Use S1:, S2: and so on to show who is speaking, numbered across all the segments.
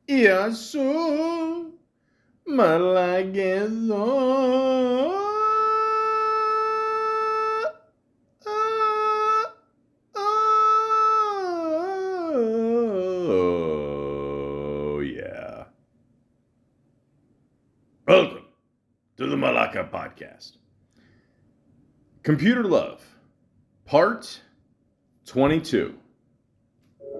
S1: Iasu Malagezo. Oh, yeah. Welcome to the Malaka podcast. Computer Love, Part 22.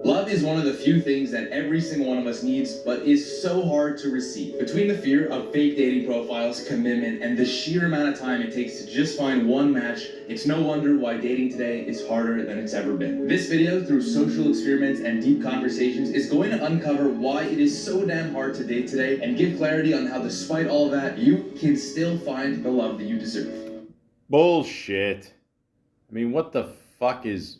S2: Love is one of the few things that every single one of us needs, but is so hard to receive. Between the fear of fake dating profiles, commitment, and the sheer amount of time it takes to just find one match, it's no wonder why dating today is harder than it's ever been. This video, through social experiments and deep conversations, is going to uncover why it is so damn hard to date today and give clarity on how, despite all of that, you can still find the love that you deserve.
S1: Bullshit. I mean, what the fuck is...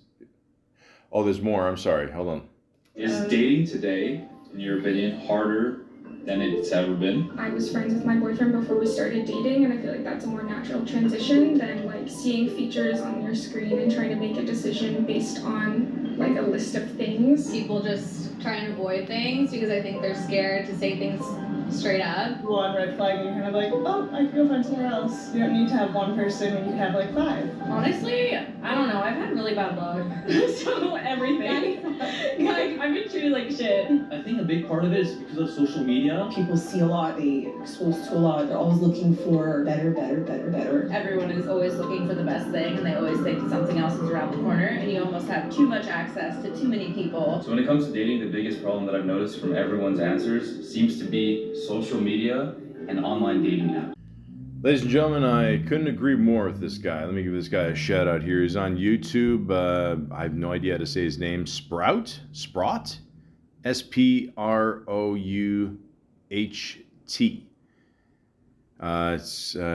S1: Oh, there's more. I'm sorry. Hold on.
S2: Is dating today, in your opinion, harder than it's ever been?
S3: I was friends with my boyfriend before we started dating, and I feel like that's a more natural transition than like seeing features on your screen and trying to make a decision based on like a list of things.
S4: People just try and avoid things because I think they're scared to say things straight up.
S5: One red flag and you're kind of like, oh, I can go find somewhere else. You don't need to have one person when you can have like 5.
S6: Honestly, I don't know. I've had really bad luck. So everything. Like, I've been treated like shit.
S7: I think a big part of it is because of social media.
S5: People see a lot, they get exposed to a lot, they're always looking for better.
S4: Everyone is always looking for the best thing, and they always think something else is around the corner, and you almost have too much access to too many people.
S7: So when it comes to dating, the biggest problem that I've noticed from everyone's answers seems to be social media and online dating apps.
S1: Ladies and gentlemen, I couldn't agree more with this guy. Let me give this guy a shout out here. He's on YouTube. I have no idea how to say his name. Sprout? Sprouht. And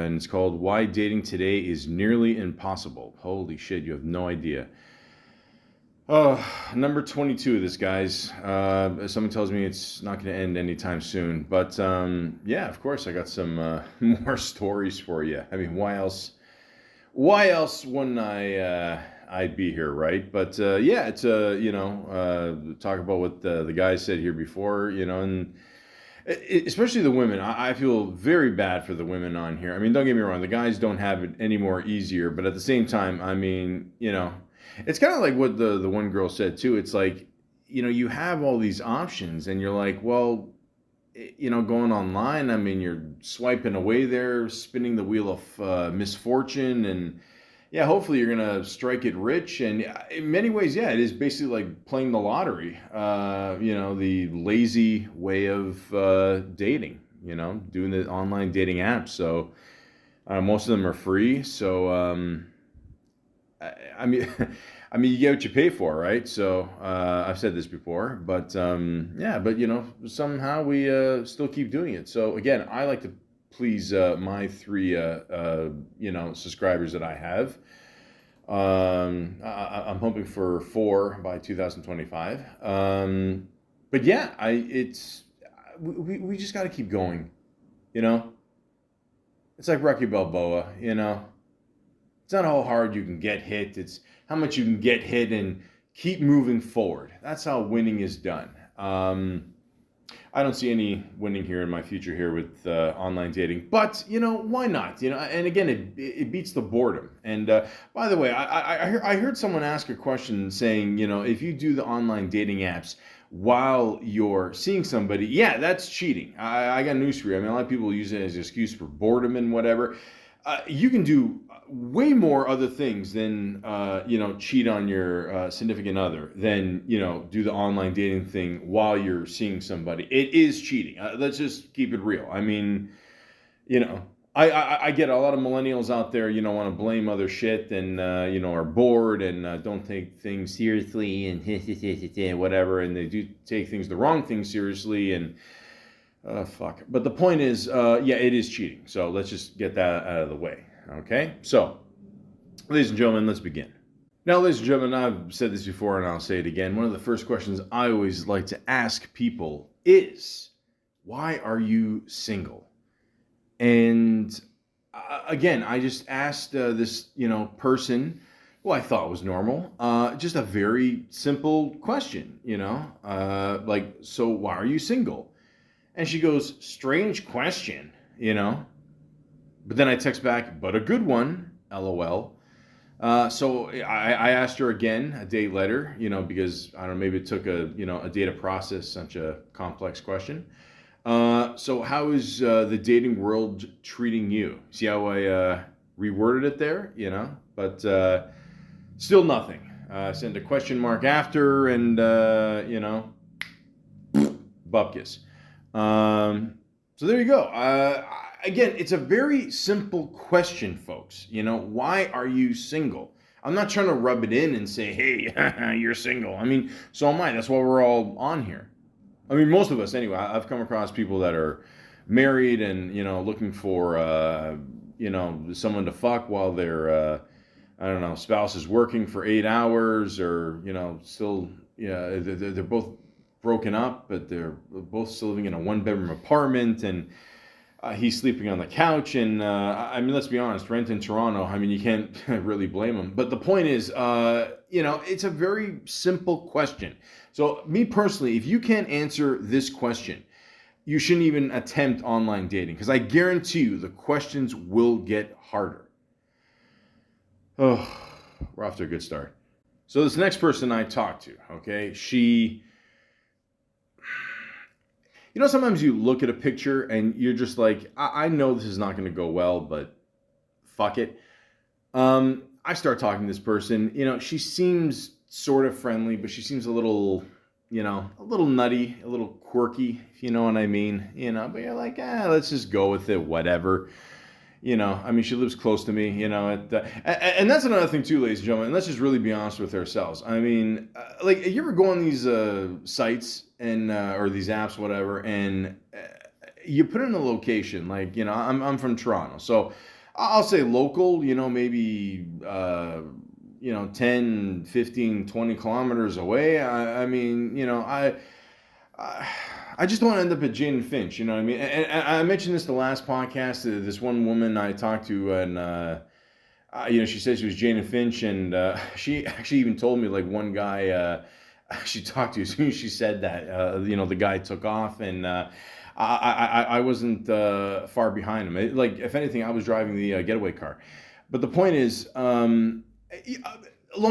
S1: it's called Why Dating Today is Nearly Impossible. Holy shit, you have no idea. Oh, number 22 of this, guys. Someone tells me it's not going to end anytime soon. But, yeah, of course, I got some more stories for you. I mean, why else wouldn't I'd be here, right? But, yeah, it's, talk about what the guys said here before, and especially the women. I feel very bad for the women on here. I mean, don't get me wrong. The guys don't have it any more easier. But at the same time, I mean, it's kind of like what the one girl said too. It's like, you have all these options and you're like, well, going online, I mean, you're swiping away there, spinning the wheel of misfortune, and yeah, hopefully you're going to strike it rich. And in many ways, yeah, it is basically like playing the lottery, the lazy way of dating, doing the online dating apps. So most of them are free. So, I mean, you get what you pay for, right? So I've said this before, but yeah, but somehow we still keep doing it. So again, I like to please my 3 subscribers that I have. I'm hoping for 4 by 2025. But yeah, we just got to keep going. It's like Rocky Balboa. It's not how hard you can get hit. It's how much you can get hit and keep moving forward. That's how winning is done. I don't see any winning here in my future here with online dating. But, why not? And again, it beats the boredom. And by the way, I heard someone ask a question saying, if you do the online dating apps while you're seeing somebody, yeah, that's cheating. I got news for you. I mean, a lot of people use it as an excuse for boredom and whatever. You can do way more other things than, cheat on your significant other, than, do the online dating thing while you're seeing somebody. It is cheating. Let's just keep it real. I mean, I get a lot of millennials out there, want to blame other shit and, are bored and don't take things seriously and whatever. And they do take the wrong things seriously and, fuck. But the point is, yeah, it is cheating. So let's just get that out of the way. Okay? So, ladies and gentlemen, let's begin. Now, ladies and gentlemen, I've said this before and I'll say it again. One of the first questions I always like to ask people is, why are you single? And again, I just asked this, person who I thought was normal, just a very simple question, like, so why are you single? And she goes, strange question, you know. But then I text back, but a good one, LOL. So I asked her again a day later, you know, because I don't know, maybe it took a day to process such a complex question. So how is the dating world treating you? See how I reworded it there, you know? But still nothing. Send a question mark after, and bupkis. So there you go. Again, it's a very simple question, folks. You know, why are you single? I'm not trying to rub it in and say, hey, you're single. I mean, so am I. That's why we're all on here. I mean, most of us anyway. I've come across people that are married and, you know, looking for, someone to fuck while their, spouse is working for 8 hours, or, you know, still, yeah, they're both broken up, but they're both still living in a 1-bedroom apartment, and he's sleeping on the couch. And I mean, let's be honest, rent in Toronto, I mean, you can't really blame him. But the point is, it's a very simple question. So me personally, if you can't answer this question, you shouldn't even attempt online dating, because I guarantee you the questions will get harder. Oh, we're off to a good start. So this next person I talked to, okay, she... You know, sometimes you look at a picture and you're just like, I know this is not going to go well, but fuck it. I start talking to this person. You know, she seems sort of friendly, but she seems a little nutty, a little quirky, if you know what I mean. You know, but you're like, let's just go with it, whatever. You know, I mean, she lives close to me, you know, and that's another thing too, ladies and gentlemen. Let's just really be honest with ourselves. I mean, like, you ever go on these sites and or these apps, whatever, and you put in a location, like, you know, I'm from Toronto, so I'll say local, you know, maybe 10, 15, 20 kilometers away. I mean, you know, I just don't want to end up at Jane and Finch, you know what I mean? And I mentioned this the last podcast. This one woman I talked to, and she said she was Jane and Finch, and she actually even told me, like, one guy she talked to, as soon as she said that, the guy took off, and I wasn't far behind him. If anything, I was driving the getaway car. But the point is, long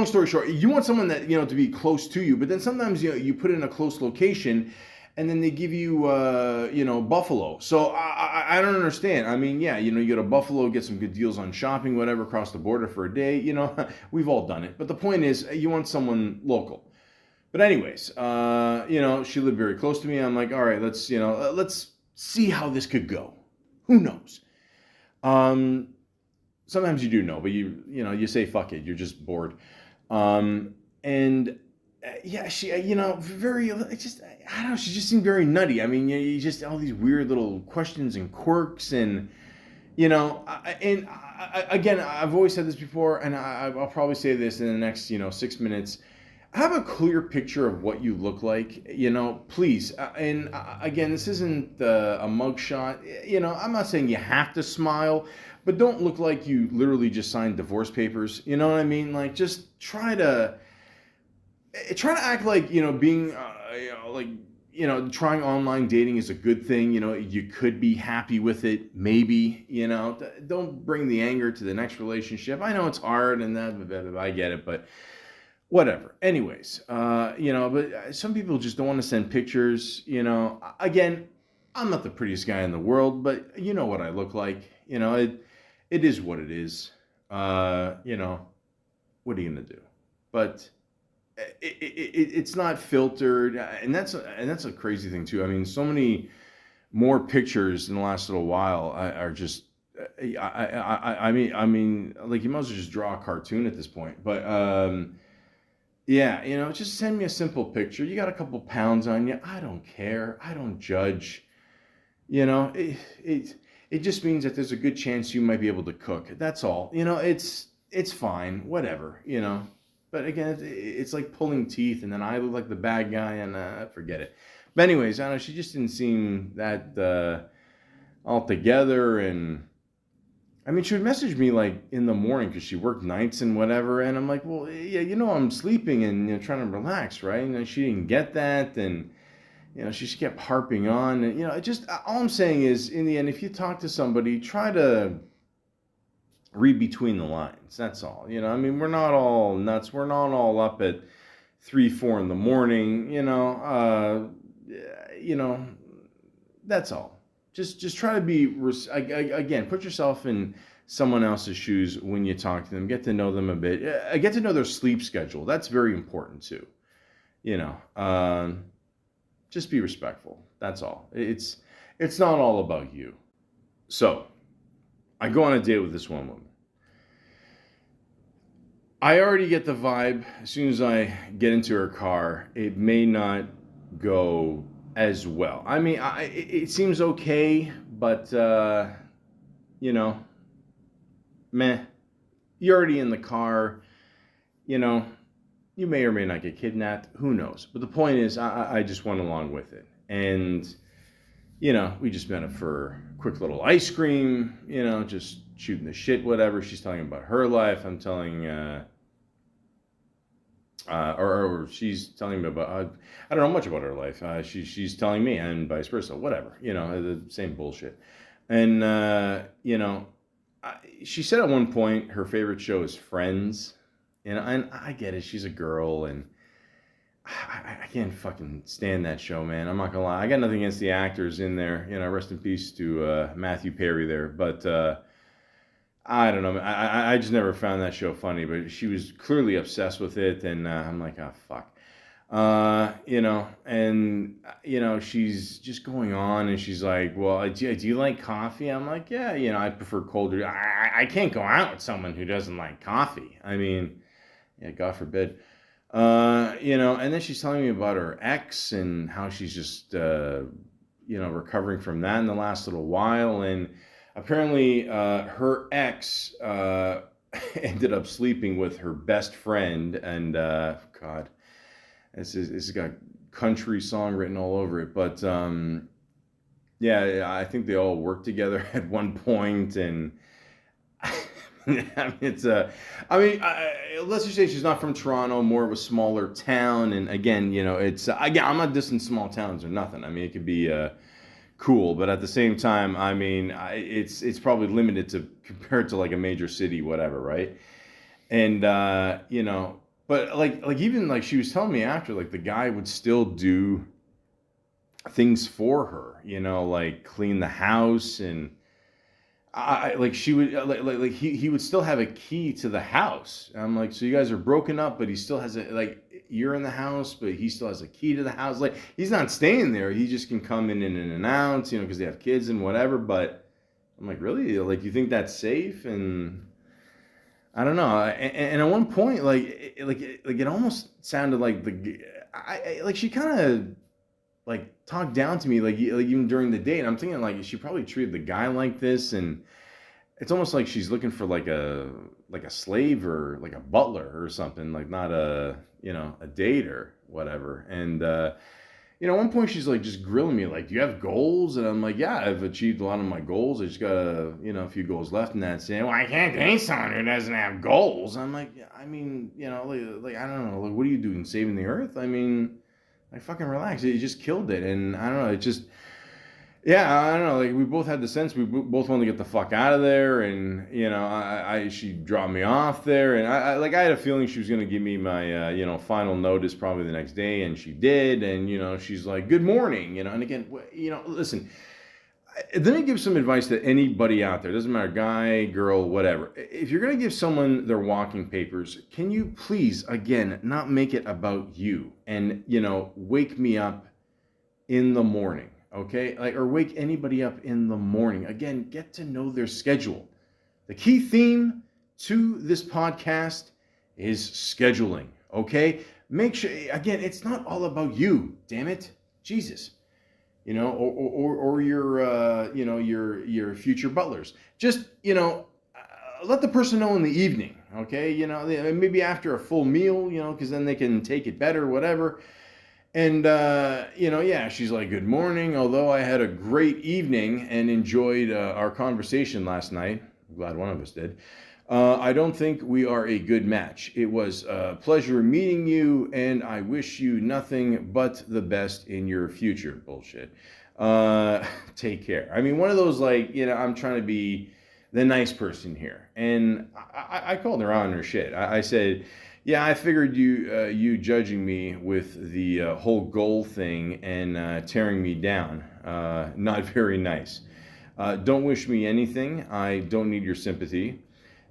S1: story short, you want someone that, you know, to be close to you, but then sometimes, you know, you put in a close location, and then they give you, Buffalo. So I don't understand. I mean, yeah, you know, you go to Buffalo, get some good deals on shopping, whatever, across the border for a day. You know, we've all done it. But the point is, you want someone local. But anyways, she lived very close to me. I'm like, all right, let's see how this could go. Who knows? Sometimes you do know, but you say fuck it. You're just bored. She, very, I don't know, she just seemed very nutty. I mean, you just, all these weird little questions and quirks, and, you know, again, I've always said this before, and I'll probably say this in the next, 6 minutes. Have a clear picture of what you look like, you know, please. And again, this isn't a mugshot. You know, I'm not saying you have to smile, but don't look like you literally just signed divorce papers. You know what I mean? Like, just try to act like, you know, being, trying online dating is a good thing. You know, you could be happy with it, maybe, you know. Don't bring the anger to the next relationship. I know it's hard, and I get it, but whatever. Anyways, but some people just don't want to send pictures, you know. Again, I'm not the prettiest guy in the world, but you know what I look like. You know, it is what it is. What are you going to do? But it's not filtered, and that's a crazy thing too. I mean, so many more pictures in the last little while are just, I mean, like, you might as well just draw a cartoon at this point. But yeah, you know, just send me a simple picture. You got a couple pounds on you. I don't care. I don't judge. You know, it just means that there's a good chance you might be able to cook. That's all. You know, it's fine. Whatever, you know. But again, it's like pulling teeth, and then I look like the bad guy, and forget it. But anyways, I don't know, she just didn't seem that all together, and I mean, she would message me like in the morning because she worked nights and whatever, and I'm like, well, yeah, you know, I'm sleeping and, you know, trying to relax, right? And she didn't get that, and she just kept harping on. And, it just, all I'm saying is, in the end, if you talk to somebody, try to read between the lines. That's all. I mean, we're not all nuts. We're not all up at 3, 4 in the morning, that's all. Just try to be, again, put yourself in someone else's shoes when you talk to them. Get to know them a bit. Get to know their sleep schedule. That's very important too. Just be respectful. That's all. It's not all about you. So, I go on a date with this one woman. I already get the vibe as soon as I get into her car, it may not go as well. I mean, it seems okay, but, meh. You're already in the car, you may or may not get kidnapped. Who knows? But the point is, I just went along with it. And, we just met up for a quick little ice cream, just shooting the shit, whatever. She's telling about her life. I'm telling, or she's telling me about, I don't know much about her life. She's telling me, and vice versa, whatever, the same bullshit. And, she said at one point her favorite show is Friends. And I get it. She's a girl, and I can't fucking stand that show, man. I'm not gonna lie. I got nothing against the actors in there. Rest in peace to Matthew Perry there. But I don't know. I just never found that show funny. But she was clearly obsessed with it, and I'm like, oh fuck. She's just going on, and she's like, well, do you like coffee? I'm like, yeah, I prefer colder. I can't go out with someone who doesn't like coffee. I mean, yeah, God forbid. And then she's telling me about her ex and how she's just, recovering from that in the last little while. And apparently, her ex, ended up sleeping with her best friend. And, God, it's got country song written all over it. But, I think they all worked together at one point. And let's just say she's not from Toronto, more of a smaller town. And again, I'm not dissing small towns or nothing. I mean, it could be cool, but at the same time, I mean, it's probably limited to compared to like a major city, whatever, right? And but like even like she was telling me after, like the guy would still do things for her, like clean the house. And she would like he would still have a key to the house. I'm like, so you guys are broken up, but he still has you're in the house, but he still has a key to the house. Like, he's not staying there. He just can come in and out, because they have kids and whatever. But I'm like, really? Like, you think that's safe? And I don't know. And at one point, it almost sounded like she kind of like talked down to me, like even during the date. And I'm thinking like she probably treated the guy like this, and it's almost like she's looking for like a slave or like a butler or something, like not a date or whatever. And at one point she's like just grilling me, like, do you have goals? And I'm like, yeah, I've achieved a lot of my goals. I just got a few goals left. And that's saying, well, I can't date someone who doesn't have goals. I'm like, yeah, I mean, like I don't know, like, what are you doing, saving the earth? I mean, like, fucking relax. You just killed it. And I don't know, it just, yeah, I don't know. Like, we both had the sense we both wanted to get the fuck out of there, and she dropped me off there, and I had a feeling she was gonna give me my final notice probably the next day, and she did, and she's like, good morning, and again, listen. Let me give some advice to anybody out there. Doesn't matter, guy, girl, whatever. If you're gonna give someone their walking papers, can you please, again, not make it about you, and wake me up in the morning. Okay, or wake anybody up in the morning. Again, get to know their schedule. The key theme to this podcast is scheduling. Okay, make sure. Again, it's not all about you. Damn it, Jesus. Or your future butlers. Just let the person know in the evening. Okay, maybe after a full meal. Because then they can take it better, whatever. And, she's like, good morning. Although I had a great evening and enjoyed our conversation last night. I'm glad one of us did. I don't think we are a good match. It was a pleasure meeting you, and I wish you nothing but the best in your future. Bullshit. Take care. I mean, one of those, like, I'm trying to be the nice person here. And I called her on her shit. I said, yeah, I figured you judging me with the whole goal thing and tearing me down. Not very nice. Don't wish me anything. I don't need your sympathy.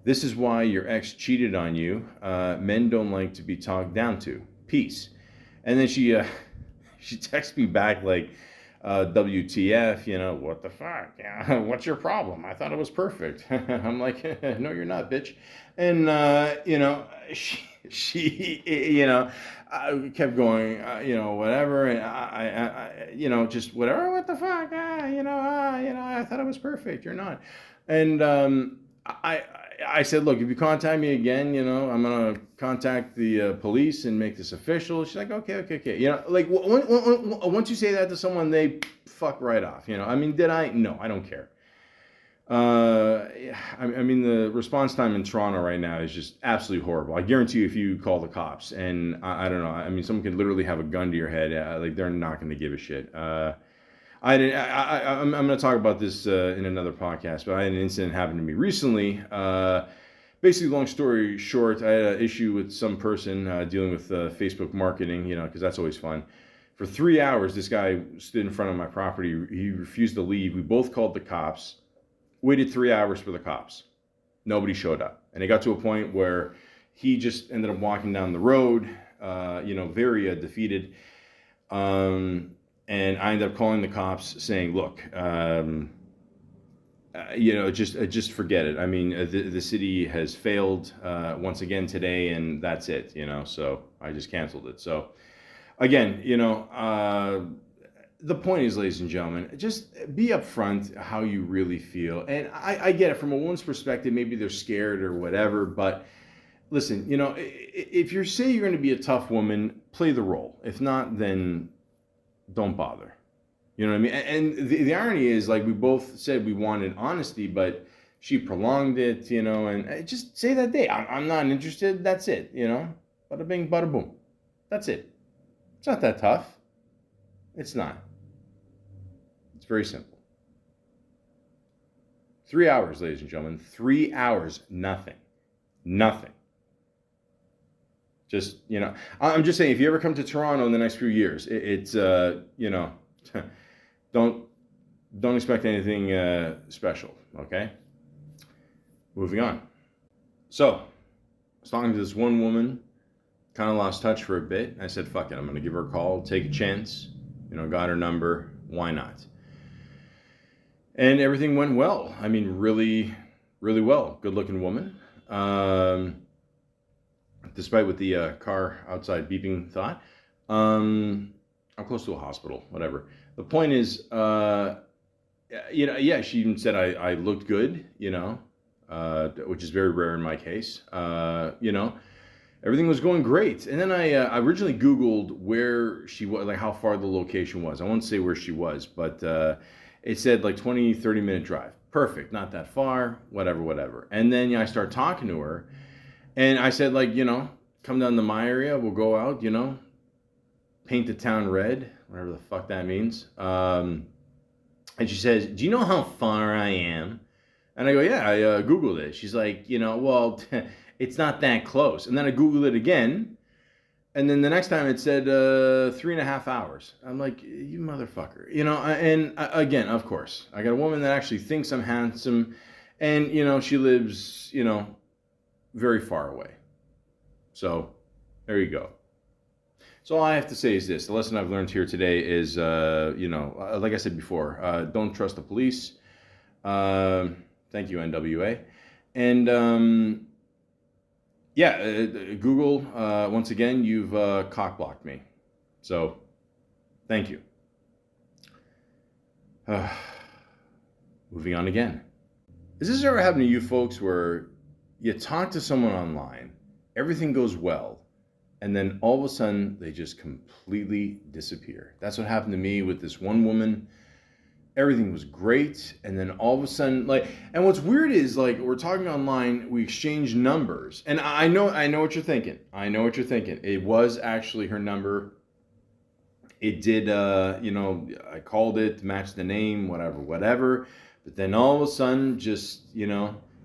S1: This is why your ex cheated on you. Men don't like to be talked down to. Peace. And then she texts me back like, WTF, what the fuck? Yeah, what's your problem? I thought it was perfect. I'm like, no, you're not, bitch. And, she kept going, whatever. And just whatever, what the fuck? I thought it was perfect. You're not. And I said, look, if you contact me again, I'm going to contact the police and make this official. She's like, okay. Like once you say that to someone, they fuck right off. I mean, did I? No, I don't care. I mean, the response time in Toronto right now is just absolutely horrible. I guarantee you, if you call the cops, and I don't know, I mean, someone could literally have a gun to your head. Like, they're not going to give a shit. I'm going to talk about this in another podcast, but I had an incident happen to me recently. Basically, long story short, I had an issue with some person dealing with Facebook marketing, because that's always fun. For 3 hours, this guy stood in front of my property. He refused to leave. We both called the cops, waited 3 hours for the cops. Nobody showed up. And it got to a point where he just ended up walking down the road, very defeated. And I ended up calling the cops saying, look, just forget it. I mean, the city has failed once again today, and that's it, so I just canceled it. So again, the point is, ladies and gentlemen, just be upfront how you really feel. And I get it from a woman's perspective. Maybe they're scared or whatever, but listen, if you say you're going to be a tough woman, play the role. If not, then don't bother. You know what I mean? And the irony is, like, we both said we wanted honesty, but she prolonged it, and just say that day, I'm not interested. That's it, Bada bing, bada boom. That's it. It's not that tough. It's not. It's very simple. 3 hours, ladies and gentlemen. 3 hours, nothing. Nothing. Just, I'm just saying, if you ever come to Toronto in the next few years, it's, don't expect anything special, okay? Moving on. So, I was talking to this one woman, kind of lost touch for a bit. I said, fuck it, I'm going to give her a call, take a chance. Got her number, why not? And everything went well. I mean, really, really well. Good-looking woman. Despite what the car outside beeping thought. I'm close to a hospital, whatever. The point is, she even said I looked good, which is very rare in my case. Everything was going great. And then I originally Googled where she was, like how far the location was. I won't say where she was, but it said like 20, 30-minute drive. Perfect, not that far, whatever. And then I start talking to her, and I said, like, come down to my area, we'll go out, paint the town red, whatever the fuck that means. And she says, do you know how far I am? And I go, yeah, I Googled it. She's like, well, it's not that close. And then I Googled it again. And then the next time it said 3.5 hours. I'm like, you motherfucker. And again, of course, I got a woman that actually thinks I'm handsome. And, she lives, very far away. So there you go. So all I have to say is this. The lesson I've learned here today is, like I said before, don't trust the police. Thank you, NWA. And, Google, once again, you've cock-blocked me. So, thank you. Moving on again. Has this ever happened to you folks where you talk to someone online, everything goes well, and then all of a sudden they just completely disappear? That's what happened to me with this one woman. everything was great, and then all of a sudden, like, and what's weird is, like, we're talking online, we exchange numbers, and I know what you're thinking. I know what you're thinking. It was actually her number. It did, I called it, matched the name, whatever. But then all of a sudden, just,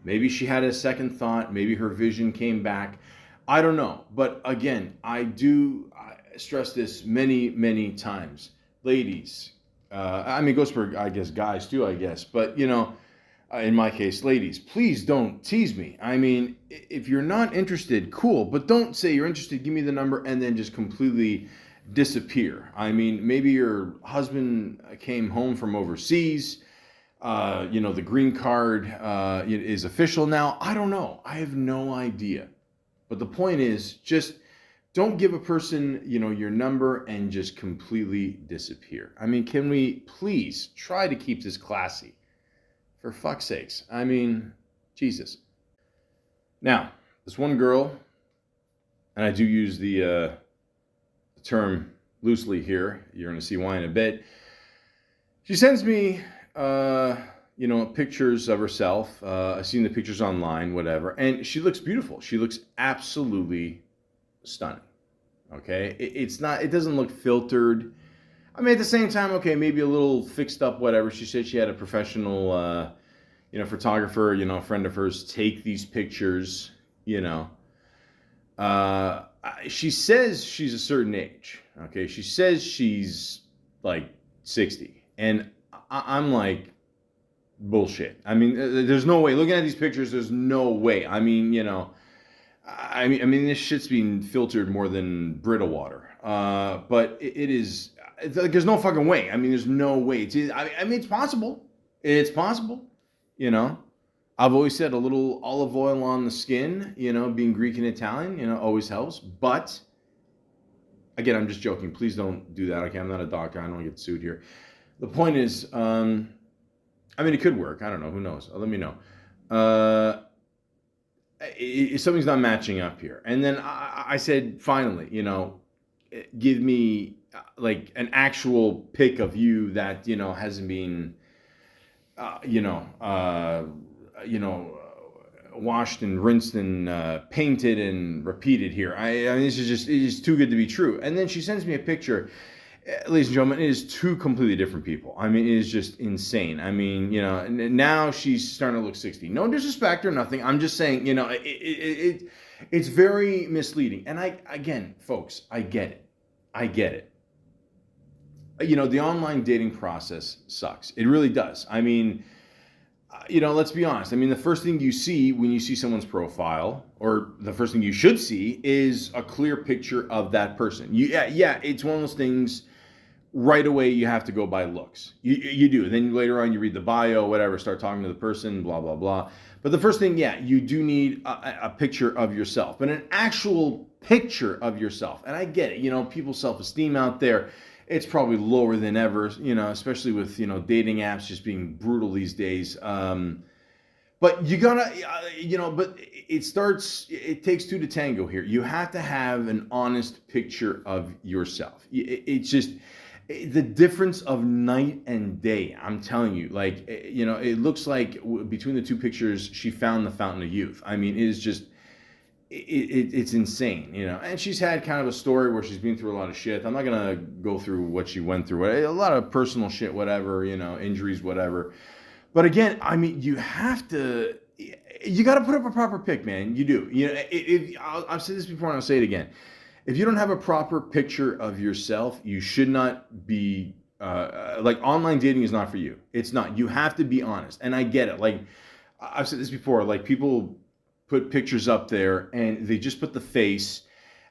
S1: maybe she had a second thought. Maybe her vision came back. I don't know. But again, I stress this many, many times. Ladies, it goes for, I guess, guys too, I guess. But, in my case, ladies, please don't tease me. I mean, if you're not interested, cool. But don't say you're interested, give me the number, and then just completely disappear. I mean, maybe your husband came home from overseas. The green card is official now. I don't know. I have no idea. But the point is, just don't give a person, your number and just completely disappear. I mean, can we please try to keep this classy? For fuck's sakes. I mean, Jesus. Now, this one girl, and I do use the term loosely here. You're going to see why in a bit. She sends me, pictures of herself. I've seen the pictures online, whatever, and she looks beautiful. She looks absolutely stunning. Okay, it doesn't look filtered. I mean, at the same time, okay, maybe a little fixed up, whatever. She said she had a professional, photographer, a friend of hers take these pictures, she says she's a certain age. Okay, she says she's like 60, and I'm like, bullshit. I mean, there's no way. Looking at these pictures, there's no way. I mean, this shit's being filtered more than Brita water. But it is. There's no fucking way. I mean, there's no way. It's possible. It's possible. I've always said a little olive oil on the skin, being Greek and Italian, always helps. But, again, I'm just joking. Please don't do that. Okay, I'm not a doctor. I don't want to get sued here. The point is, it could work. I don't know. Who knows? Let me know. Something's not matching up here. And then I said, finally, give me, like, an actual pic of you that, hasn't been, washed and rinsed and painted and repeated here. I mean, it is too good to be true. And then she sends me a picture. Ladies and gentlemen, it is two completely different people. I mean, it is just insane. I mean, now she's starting to look 60. No disrespect or nothing. I'm just saying, it's very misleading. And again, folks, I get it. The online dating process sucks. It really does. I mean, let's be honest. I mean, the first thing you see when you see someone's profile, or the first thing you should see, is a clear picture of that person. It's one of those things. Right away, you have to go by looks. You do. Then later on, you read the bio, whatever, start talking to the person, blah, blah, blah. But the first thing, you do need a picture of yourself, but an actual picture of yourself. And I get it. People's self-esteem out there, it's probably lower than ever, especially with, dating apps just being brutal these days. But you gotta, but it takes two to tango here. You have to have an honest picture of yourself. It's just the difference of night and day. I'm telling you, like, it looks like between the two pictures, she found the fountain of youth. I mean, it is just, it's insane, and she's had kind of a story where she's been through a lot of shit. I'm not going to go through what she went through, a lot of personal shit, whatever, injuries, whatever. But again, I mean, you got to put up a proper pic, man. You do. I've said this before and I'll say it again. If you don't have a proper picture of yourself, you should not be, like, online dating is not for you. It's not. You have to be honest. And I get it. Like, I've said this before, like, people put pictures up there and they just put the face,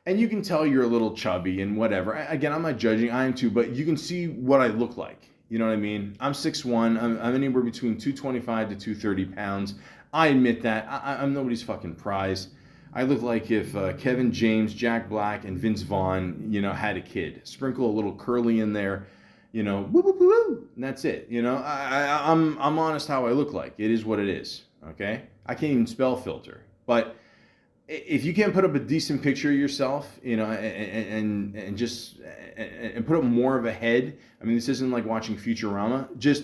S1: and you can tell you're a little chubby and whatever. Again, I'm not judging. I am too, but you can see what I look like. You know what I mean? I'm 6'1". I'm anywhere between 225 to 230 pounds. I admit that. I'm nobody's fucking prize. I look like if Kevin James, Jack Black, and Vince Vaughn, had a kid. Sprinkle a little curly in there, woo, woo, woo, woo, and that's it. I'm honest how I look like. It is what it is, okay? I can't even spell filter. But if you can't put up a decent picture of yourself, and put up more of a head. I mean, this isn't like watching Futurama. Just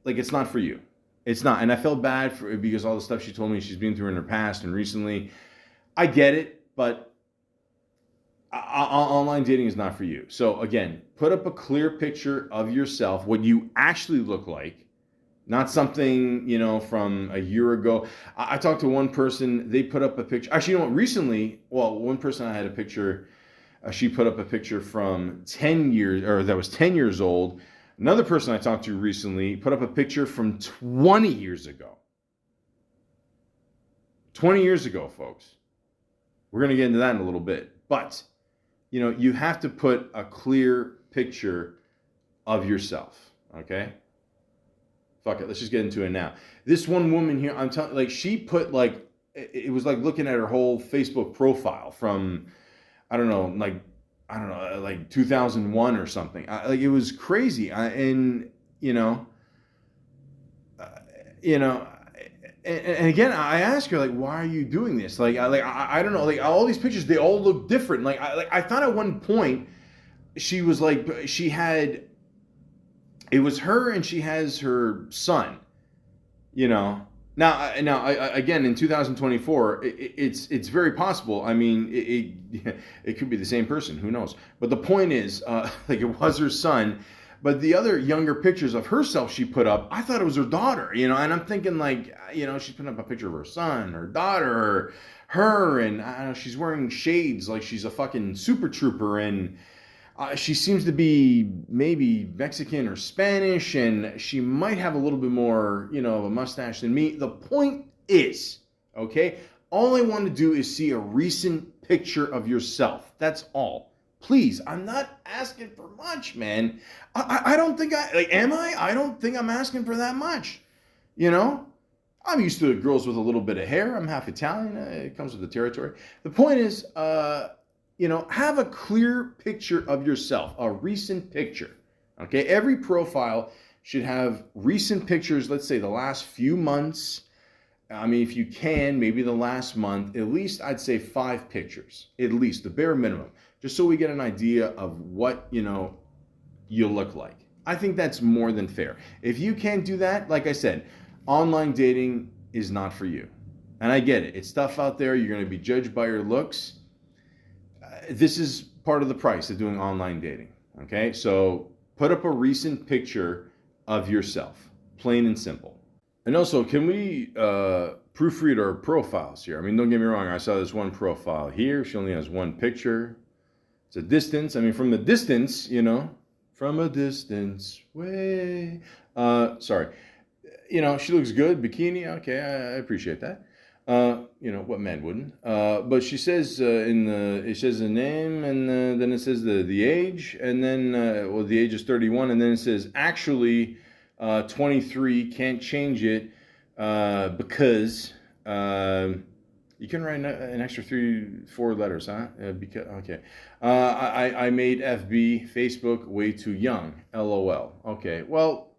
S1: like, it's not for you. It's not. And I felt bad because all the stuff she told me she's been through in her past and recently. I get it, but online dating is not for you. So again, put up a clear picture of yourself, what you actually look like, not something, from a year ago. I talked to one person, they put up a picture. Actually, recently, one person I had a picture, she put up a picture from 10 years, or that was 10 years old. Another person I talked to recently put up a picture from 20 years ago. 20 years ago, folks. We're going to get into that in a little bit. But, you have to put a clear picture of yourself, okay? Fuck it, let's just get into it now. This one woman here, I'm telling, like, she put, like, it was like looking at her whole Facebook profile from, I don't know, like 2001 or something. Like, it was crazy. And again, I asked her, like, why are you doing this? Like, I don't know, like, all these pictures, they all look different. Like, I thought at one point she was like, it was her and she has her son, Now, again, in 2024, it's very possible. I mean, it could be the same person. Who knows? But the point is, like, it was her son. But the other younger pictures of herself she put up, I thought it was her daughter, and I'm thinking, like, she's putting up a picture of her son, her daughter, her, and I don't know, she's wearing shades like she's a fucking super trooper, and she seems to be maybe Mexican or Spanish, and she might have a little bit more, of a mustache than me. The point is, okay, all I want to do is see a recent picture of yourself. That's all. Please, I'm not asking for much, man. I don't think am I? I don't think I'm asking for that much. I'm used to girls with a little bit of hair. I'm half Italian. It comes with the territory. The point is, have a clear picture of yourself, a recent picture. Okay, every profile should have recent pictures, let's say the last few months. I mean, if you can, maybe the last month, at least I'd say 5 pictures, at least the bare minimum, just so we get an idea of what, you look like. I think that's more than fair. If you can't do that, like I said, online dating is not for you. And I get it. It's tough out there. You're going to be judged by your looks. This is part of the price of doing online dating. Okay? So put up a recent picture of yourself. Plain and simple. And also, can we proofread our profiles here? I mean, don't get me wrong. I saw this one profile here. She only has one picture. It's a distance. I mean, from the distance, from a distance way. Sorry. She looks good. Bikini. Okay, I appreciate that. What man wouldn't? But she says it says the name, and then it says the age, and then the age is 31, and then it says actually 23. Can't change it because you can write an extra 3-4 letters, huh? Because okay. I made FB Facebook way too young. LOL. Okay. Well,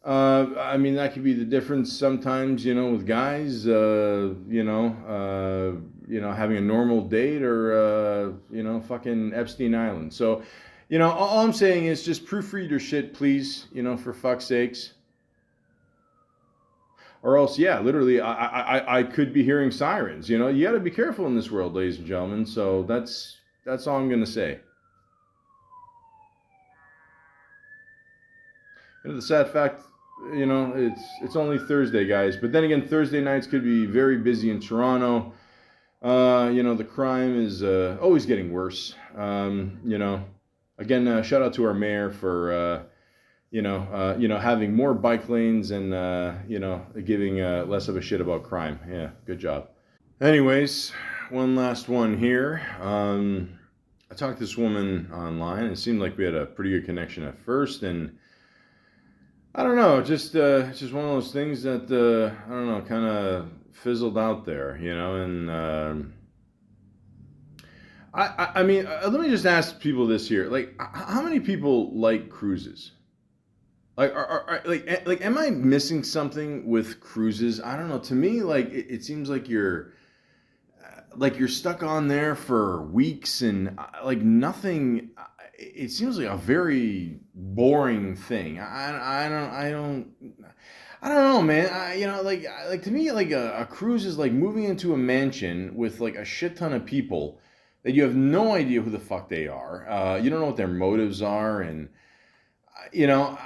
S1: I mean, that could be the difference sometimes, with guys, having a normal date or, fucking Epstein Island. So, all I'm saying is just proofread your shit, please, for fuck's sakes. Or else, yeah, literally, I could be hearing sirens. You got to be careful in this world, ladies and gentlemen. So that's all I'm going to say. The sad fact, it's only Thursday, guys. But then again, Thursday nights could be very busy in Toronto. The crime is always getting worse. Again, shout out to our mayor for having more bike lanes and giving less of a shit about crime. Yeah, good job. Anyways, one last one here. I talked to this woman online. It seemed like we had a pretty good connection at first, and I don't know, just it's just one of those things that I don't know, kind of fizzled out there, and I mean, let me just ask people this here, like, how many people like cruises? Like, like, am I missing something with cruises? I don't know. To me, like, it seems like you're stuck on there for weeks and like nothing. it seems like a very boring thing. I don't know, man. Like to me, like a cruise is like moving into a mansion with like a shit ton of people that you have no idea who the fuck they are. You don't know what their motives are, and you know,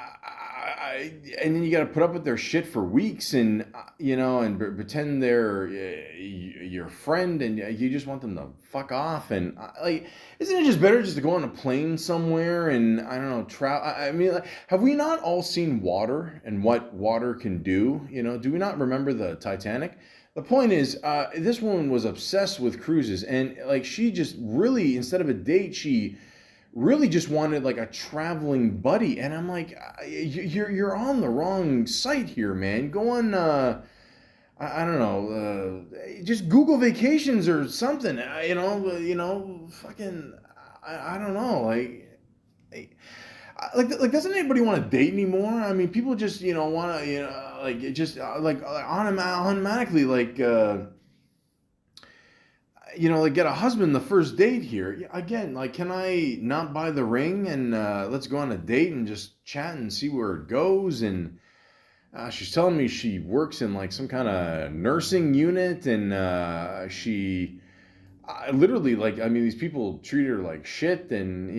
S1: and then you got to put up with their shit for weeks, and and pretend they're your friend, and you just want them to fuck off, and like, isn't it just better just to go on a plane somewhere and I don't know, travel? I mean, like, have we not all seen water and what water can do? Do we not remember the Titanic? The point is, this woman was obsessed with cruises, and like she just really, instead of a date, she really just wanted like a traveling buddy, and I'm like, you're on the wrong site here, man. Go on, I don't know, just Google vacations or something. Fucking, I don't know, like doesn't anybody want to date anymore? I mean, people just want to like it just like automatically like. Like get a husband the first date here. Again, like, can I not buy the ring and let's go on a date and just chat and see where it goes? And she's telling me she works in like some kind of nursing unit, and she literally, like, I mean, these people treat her like shit, and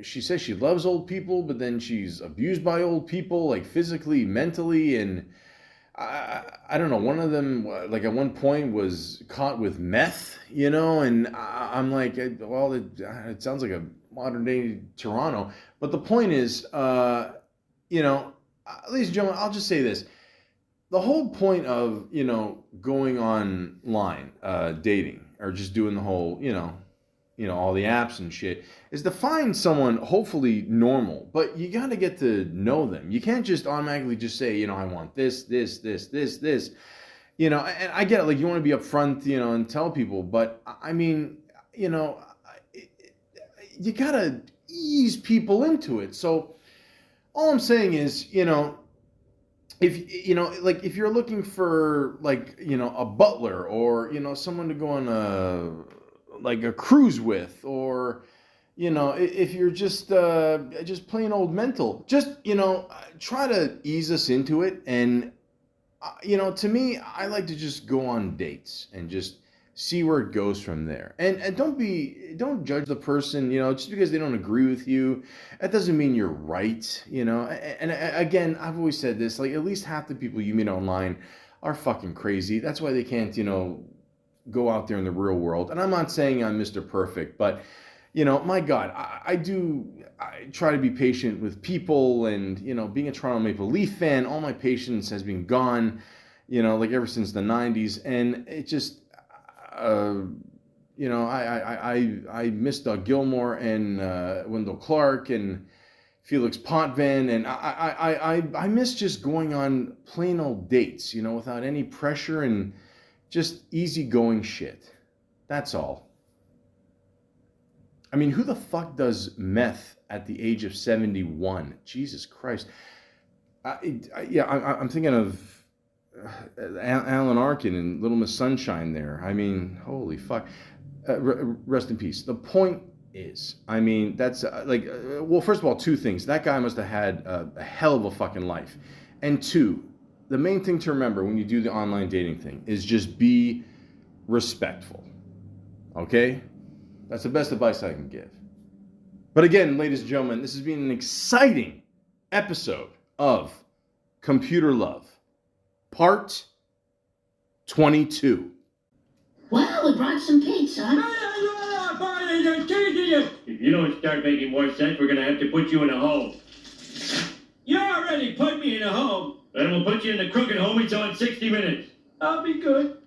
S1: she says she loves old people, but then she's abused by old people, like physically, mentally, and I don't know. One of them, like at one point, was caught with meth, and I'm like, well, it sounds like a modern day Toronto. But the point is, ladies and gentlemen, I'll just say this: the whole point of going online, dating, or just doing the whole, all the apps and shit, is to find someone hopefully normal, but you got to get to know them. You can't just automatically just say, I want this, and I get it. Like, you want to be upfront, and tell people, but I mean, you got to ease people into it. So all I'm saying is, if you're looking for like, a butler, or, someone to go on a cruise with, or if you're just plain old mental, just try to ease us into it. And to me, I like to just go on dates and just see where it goes from there. And don't judge the person, just because they don't agree with you. That doesn't mean you're right. And again, I've always said this, like, at least half the people you meet online are fucking crazy. That's why they can't go out there in the real world. And I'm not saying I'm Mr. Perfect, but my God, I try to be patient with people, and being a Toronto Maple Leaf fan, all my patience has been gone, like ever since the 90s, and it just I miss Doug Gilmore and Wendell Clark and Felix Potvin, and I miss just going on plain old dates, without any pressure, and just easygoing shit. That's all. I mean, who the fuck does meth at the age of 71? Jesus Christ. I'm thinking of Alan Arkin and Little Miss Sunshine there. I mean, holy fuck. Rest in peace. The point is, I mean, that's well, first of all, two things. That guy must have had a hell of a fucking life. And two, the main thing to remember when you do the online dating thing is just be respectful. Okay? That's the best advice I can give. But again, ladies and gentlemen, this has been an exciting episode of Computer Love, Part 22.
S8: Well, we brought some cake, son.
S9: If you don't start making more sense, we're going to have to put you in a home.
S10: You already put me in a home.
S9: Then we'll put you in the crooked home we saw in 60 Minutes.
S10: I'll be good.